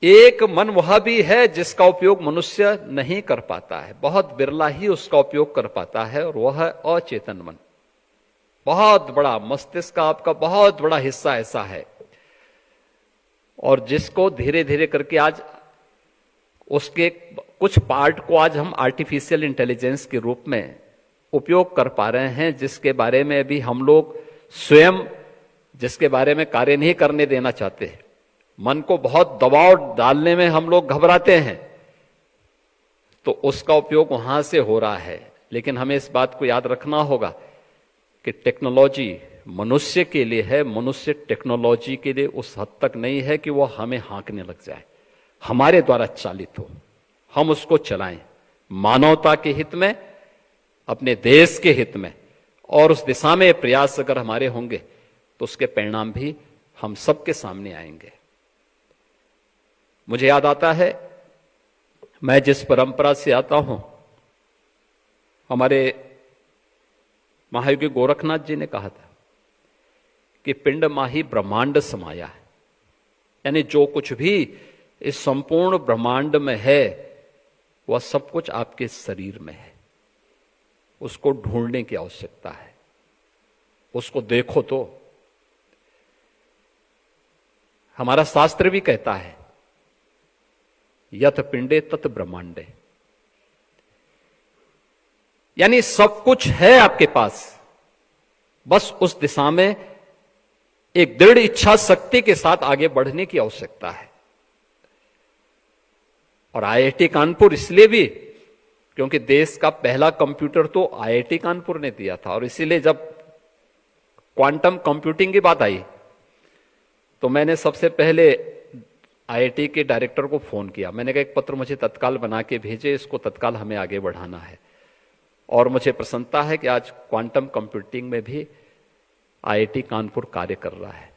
एक मन वह भी है जिसका उपयोग मनुष्य नहीं कर पाता है, बहुत बिरला ही उसका उपयोग कर पाता है, और वह है अचेतन मन। बहुत बड़ा मस्तिष्क का आपका बहुत बड़ा हिस्सा ऐसा है, और जिसको धीरे धीरे करके आज उसके कुछ पार्ट को आज हम आर्टिफिशियल इंटेलिजेंस के रूप में उपयोग कर पा रहे हैं, जिसके बारे में भी हम लोग स्वयं जिसके बारे में कार्य नहीं करने देना चाहते हैं। मन को बहुत दबाव डालने में हम लोग घबराते हैं, तो उसका उपयोग वहां से हो रहा है। लेकिन हमें इस बात को याद रखना होगा कि टेक्नोलॉजी मनुष्य के लिए है, मनुष्य टेक्नोलॉजी के लिए उस हद तक नहीं है कि वो हमें हाँकने लग जाए, हमारे द्वारा चालित हो, हम उसको चलाएं मानवता के हित में, अपने देश के हित में, और उस दिशा में प्रयास अगर हमारे होंगे तो उसके परिणाम भी हम सबके सामने आएंगे। मुझे याद आता है, मैं जिस परंपरा से आता हूं, हमारे महायोगी गोरखनाथ जी ने कहा था कि पिंड माही ब्रह्मांड समाया है, यानी जो कुछ भी इस संपूर्ण ब्रह्मांड में है वह सब कुछ आपके शरीर में है। उसको ढूंढने की आवश्यकता है, उसको देखो। तो हमारा शास्त्र भी कहता है यथ पिंडे तत् ब्रह्मांडे, यानी सब कुछ है आपके पास, बस उस दिशा में एक दृढ़ इच्छा शक्ति के साथ आगे बढ़ने की आवश्यकता है। और आईआईटी कानपुर इसलिए भी क्योंकि देश का पहला कंप्यूटर तो आईआईटी कानपुर ने दिया था, और इसीलिए जब क्वांटम कंप्यूटिंग की बात आई तो मैंने सबसे पहले आईआईटी के डायरेक्टर को फोन किया। मैंने कहा एक पत्र मुझे तत्काल बना के भेजे, इसको तत्काल हमें आगे बढ़ाना है। और मुझे प्रसन्नता है कि आज क्वांटम कंप्यूटिंग में भी आईआईटी कानपुर कार्य कर रहा है।